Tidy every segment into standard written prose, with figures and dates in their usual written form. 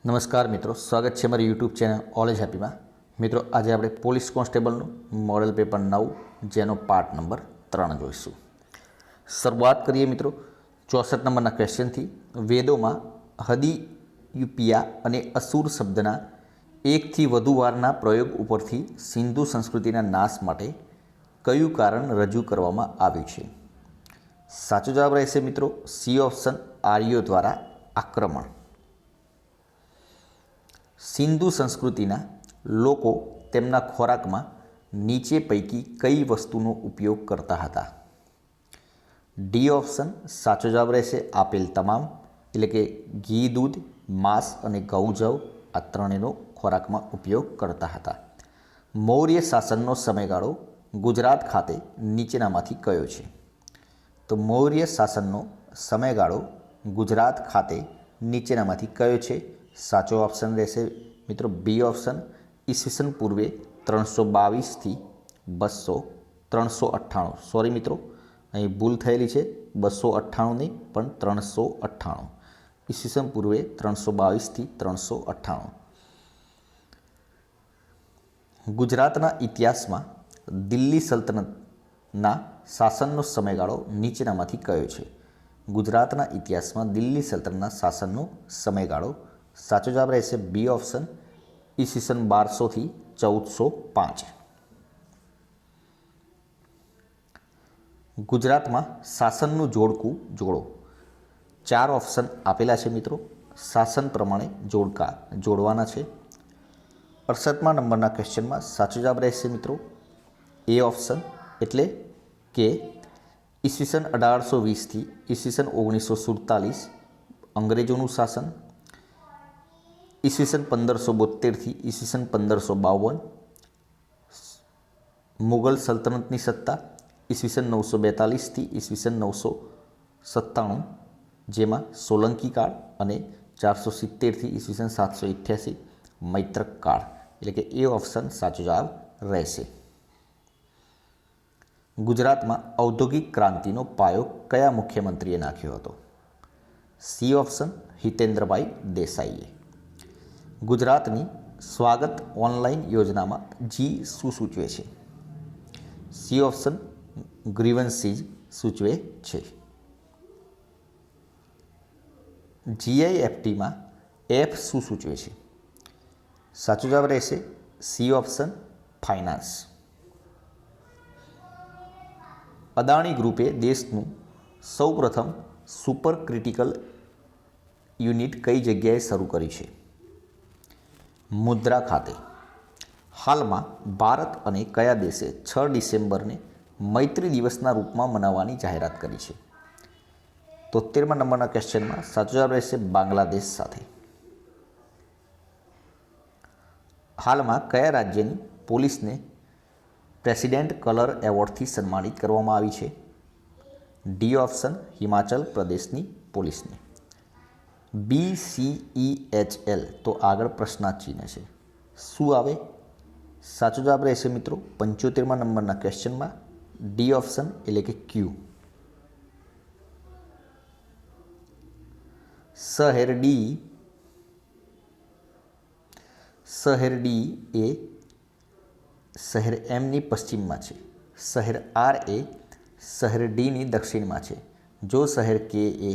નમસ્કાર મિત્રો, સ્વાગત છે મારી યુટ્યુબ ચેનલ ઓલેજ હેપીમાં. મિત્રો, આજે આપણે પોલીસ કોન્સ્ટેબલનું મોડેલ પેપર 9 જેનો પાર્ટ નંબર 3 જોઈશું. શરૂઆત કરીએ મિત્રો 64 નંબરના ક્વેશ્ચનથી. વેદોમાં હદિયુપિયા અને અસુર શબ્દના એકથી વધુ વારના પ્રયોગ ઉપરથી સિંધુ સંસ્કૃતિના નાશ માટે કયું કારણ રજૂ કરવામાં આવ્યું છે? સાચો જવાબ રહેશે મિત્રો સી ઓપ્શન, આર્યો દ્વારા આક્રમણ. સિંધુ સંસ્કૃતિના લોકો તેમના ખોરાકમાં નીચે પૈકી કઈ વસ્તુનો ઉપયોગ કરતા હતા? ડી ઓપ્શન સાચો જવાબ રહેશે આપેલ તમામ, એટલે કે ઘી, દૂધ, માંસ અને ઘઉં, જવ આ ત્રણેયનો ખોરાકમાં ઉપયોગ કરતા હતા. મૌર્ય શાસનનો સમયગાળો ગુજરાત ખાતે નીચેનામાંથી કયો છે? તો મૌર્ય શાસનનો સમયગાળો ગુજરાત ખાતે નીચેનામાંથી કયો છે? સાચો ઓપ્શન રહેશે મિત્રો બી ઓપ્શન, ઈસવીસન પૂર્વે 322થી 398. સોરી મિત્રો, અહીં ભૂલ થયેલી છે, 298 નહીં પણ 398. ઈસવીસન પૂર્વે 322થી 398. ગુજરાતના ઇતિહાસમાં દિલ્હી સલ્તનતના શાસનનો સમયગાળો નીચેનામાંથી કયો છે? ગુજરાતના ઇતિહાસમાં દિલ્હી સલ્તનતના શાસનનો સમયગાળો સાચો જવાબ રહેશે બી ઓપ્શન, ઈસવીસન 1200થી 1405. ગુજરાતમાં શાસનનું જોડકું જોડો. 4 ઓપ્શન આપેલા છે મિત્રો. શાસન પ્રમાણે જોડકા જોડવાના છે. 68મા નંબરના ક્વેશ્ચનમાં સાચો જવાબ રહેશે મિત્રો એ ઓપ્શન, એટલે કે ઈસવીસન 1820થી ઈસવીસન 1947 અંગ્રેજોનું શાસન, ઈસવીસન 1572થી ઈસવીસન 1552 મુગલ સલ્તનતની સત્તા, ઈસવીસન 942થી ઈસવીસન 997 જેમાં સોલંકી કાળ, અને 470થી ઈસવીસન 788 મૈત્રક કાળ, એટલે કે એ ઓપ્શન સાચો જવાબ રહેશે. ગુજરાતમાં ઔદ્યોગિક ક્રાંતિનો પાયો કયા મુખ્યમંત્રીએ નાખ્યો હતો? C option, હિતેન્દ્રભાઈ દેસાઈએ. ગુજરાતની સ્વાગત ઓનલાઈન યોજનામાં જી શું સૂચવે છે? સી ઓપ્શન, ગ્રીવન્સીસ સૂચવે છે. જીઆઈએફટીમાં એફ શું સૂચવે છે? સાચો જવાબ રહેશે સી ઓપ્શન, ફાઇનાન્સ. અદાણી ગ્રુપે દેશનું સૌપ્રથમ સુપર ક્રિટિકલ યુનિટ કઈ જગ્યાએ શરૂ કરી છે? મુદ્રા ખાતે. હાલમાં ભારત અને કયા દેશે 6 ડિસેમ્બરને મૈત્રી દિવસના રૂપમાં મનાવવાની જાહેરાત કરી છે? 73મા નંબરના ક્વેશ્ચનમાં સાચો જવાબ રહેશે બાંગ્લાદેશ સાથે. હાલમાં કયા રાજ્યની પોલીસને પ્રેસિડેન્ટ કલર એવોર્ડથી સન્માનિત કરવામાં આવી છે? ડી ઓપ્શન, હિમાચલ પ્રદેશની પોલીસને. BCEHL તો આગળ પ્રશ્નાર્થ ચિહ્ન છે, શું આવે? સાચો જવાબ રહેશે મિત્રો 75મા નંબરના ક્વેશ્ચનમાં ડી ઓપ્શન, એટલે કે ક્યુ. શહેર ડી એ શહેર એમની પશ્ચિમમાં છે, શહેર આર એ શહેર ડીની દક્ષિણમાં છે. જો શહેર કે એ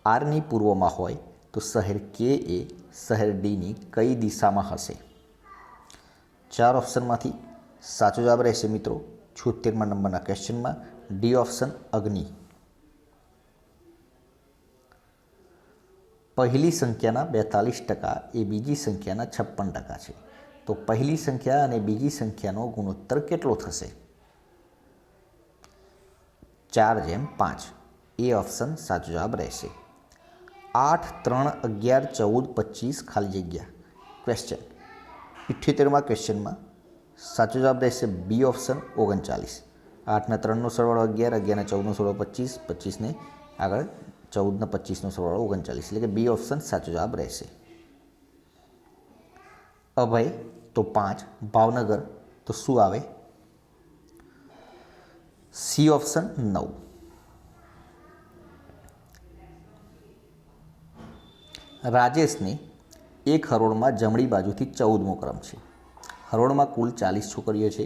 આરની પૂર્વમાં હોય તો શહેર કે એ શહેર ડીની કઈ દિશામાં હશે? 4 ઓપ્શનમાંથી સાચો જવાબ રહેશે મિત્રો 76મા નંબરના ક્વેશ્ચનમાં ડી ઓપ્શન, અગ્નિ. પહેલી સંખ્યાના 42% એ બીજી સંખ્યાના 56% છે. તો પહેલી સંખ્યા અને બીજી સંખ્યાનો ગુણોત્તર કેટલો થશે? 4:5. એ ઓપ્શન સાચો જવાબ રહેશે. 8, 3, 11, 14, 25 ખાલી જગ્યા ક્વેશ્ચન. 78મા ક્વેશ્ચનમાં સાચો જવાબ રહેશે બી ઓપ્શન, 39. 8ના 3નો સરવાળો 11, 11ના 14નો સરવાળો 25, 25ને આગળ 14ના 25નો સરવાળો 39, એટલે કે બી ઓપ્શન સાચો જવાબ રહેશે. અભય તો 5, ભાવનગર તો શું આવે? C option, 9. રાજેશને એક હરોળમાં જમણી બાજુથી 14મો ક્રમ છે. હરોળમાં કુલ 40 છોકરીઓ છે,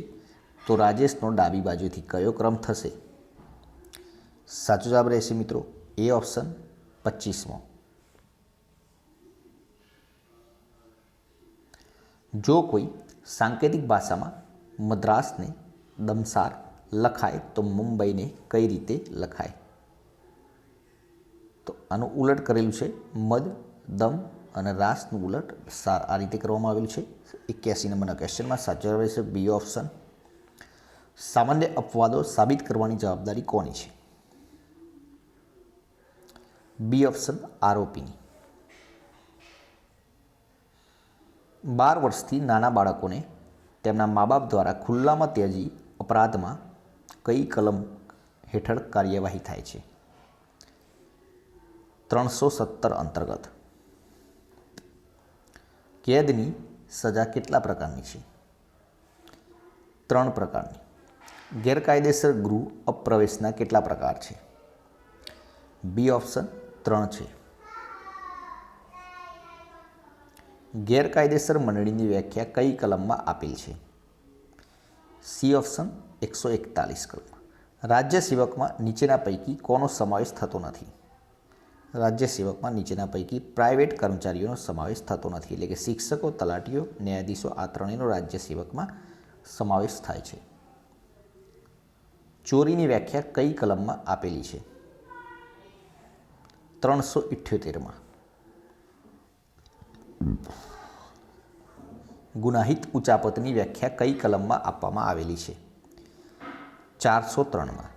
તો રાજેશનો ડાબી બાજુથી કયો ક્રમ થશે? સાચો જવાબ રહેશે મિત્રો એ ઓપ્શન 25મો. જો કોઈ સાંકેતિક ભાષામાં મદ્રાસને દમસાર લખાય તો મુંબઈને કઈ રીતે લખાય? તો આનું ઉલટ કરેલું છે. મદ, દમ અને રાસનું ઉલટ સાર આ રીતે કરવામાં આવેલું છે 81 નંબરના ક્વેશ્ચનમાં. સાચો જવાબ રહેશે બી ઓપ્શન. સામાન્ય અપવાદો સાબિત કરવાની જવાબદારી કોની છે? બી ઓપ્શન આરોપીની. 12 વર્ષથી નાના બાળકોને તેમના મા બાપ દ્વારા ખુલ્લામાં ત્યજી અપરાધમાં કઈ કલમ હેઠળ કાર્યવાહી થાય છે? 317 અંતર્ગત. કેદની સજા કેટલા પ્રકારની છે? 3 પ્રકારની. ગેરકાયદેસર ગૃહ અપ્રવેશના કેટલા પ્રકાર છે? બી ઓપ્શન 3 છે. ગેરકાયદેસર મંડળીની વ્યાખ્યા કઈ કલમમાં આપેલ છે? સી ઓપ્શન 141 કલમ. રાજ્ય સેવકમાં નીચેના પૈકી કોનો સમાવેશ થતો નથી? રાજ્ય સેવકમાં નીચેના પૈકી પ્રાઇવેટ કર્મચારીઓનો સમાવેશ થતો નથી. એટલે કે શિક્ષકો, તલાટીઓ, ન્યાયાધીશો આ ત્રણેયનો રાજ્ય સેવકમાં સમાવેશ થાય છે. ચોરીની વ્યાખ્યા કઈ કલમમાં આપેલી છે? 378માં. ગુનાહિત ઉચાપતની વ્યાખ્યા કઈ કલમમાં આપવામાં આવેલી છે? 403માં.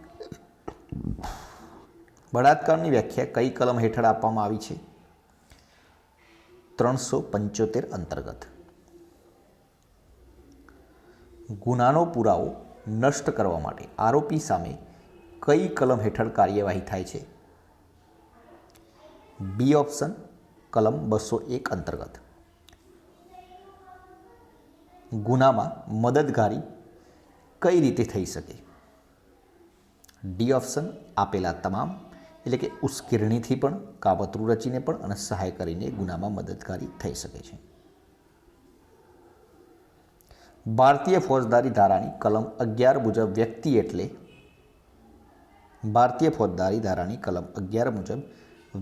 બળાત્કારની વ્યાખ્યા કઈ કલમ હેઠળ આપવામાં આવી છે? 375 અંતર્ગત. ગુનાનો પુરાવો નષ્ટ કરવા માટે આરોપી સામે કઈ કલમ હેઠળ કાર્યવાહી થાય છે? બી ઓપ્શન કલમ 201 અંતર્ગત. ગુનામાં મદદગારી કઈ રીતે થઈ શકે? ડી ઓપ્શન આપેલા તમામ, એટલે કે ઉશ્કેરણીથી પણ, કાવતરું રચીને પણ અને સહાય કરીને ગુનામાં મદદગારી થઈ શકે છે. ભારતીય ફોજદારી ધારાની કલમ 11 મુજબ વ્યક્તિ એટલે? ભારતીય ફોજદારી ધારાની કલમ 11 મુજબ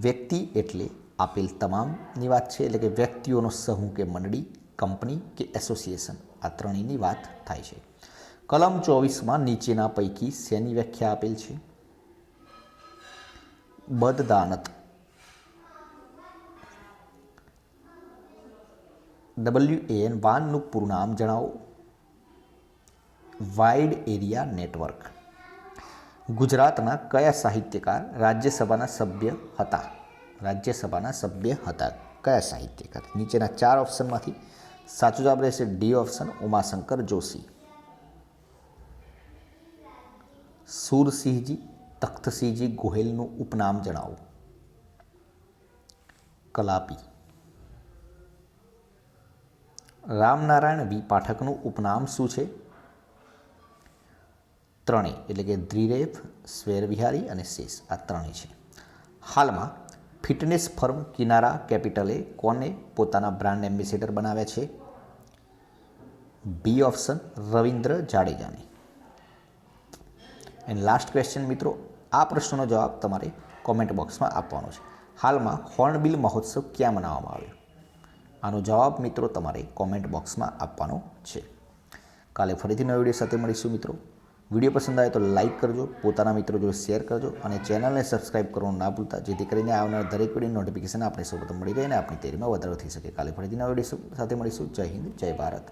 વ્યક્તિ એટલે આપેલ તમામની વાત છે. એટલે કે વ્યક્તિઓનો સમૂહ કે મંડળી, કંપની કે એસોસિએશન આ ત્રણેયની વાત થાય છે. કલમ 24માં નીચેના પૈકી શેની વ્યાખ્યા આપેલ છે? બદદાનત. WAN વાનનું પૂરું નામ જણાવો. Wide area network. ગુજરાતના કયા સાહિત્યકાર રાજ્યસભાના સભ્ય હતા? રાજ્યસભાના સભ્ય હતા કયા સાહિત્યકાર? નીચેના 4 ઓપ્શનમાંથી સાચો જવાબ રહેશે ડી ઓપ્શન ઉમાશંકર જોશી. સુરસિંહજી તખ્તસિંહજી ગોહિલનું ઉપનામ જણાવો. કલાપી. રામનારાયણ વી પાઠકનું ઉપનામ શું છે? ત્રણેય, એટલે કે દ્રિરેફ, સ્વૈરવિહારી અને શેષ આ ત્રણેય છે. હાલમાં ફિટનેસ ફર્મ કિનારા કેપિટલે કોને પોતાના બ્રાન્ડ એમ્બેસેડર બનાવ્યા છે? બી ઓપ્શન રવિન્દ્ર જાડેજાને. એન્ડ લાસ્ટ ક્વેશ્ચન મિત્રો, આ પ્રશ્નનો જવાબ તમારે કોમેન્ટ બોક્સમાં આપવાનો છે. હાલમાં હોર્નબિલ મહોત્સવ ક્યાં મનાવવામાં આવ્યો? આનો જવાબ મિત્રો તમારે કોમેન્ટ બોક્સમાં આપવાનો છે. કાલે ફરીથી નવા વિડીયો સાથે મળીશું મિત્રો. વિડીયો પસંદ આવે તો લાઇક કરજો, પોતાના મિત્રો જોડે શેર કરજો અને ચેનલને સબસ્ક્રાઇબ કરવાનું ના ભૂલતા, જેથી કરીને આવનાર દરેક વિડીયો નોટિફિકેશન આપણે સૌપ્રથમ મળી રહે અને આપણી તૈયારીમાં વધારો થઈ શકે. કાલે ફરીથી નવા વિડીયો સાથે મળીશું. જય હિન્દ, જય ભારત.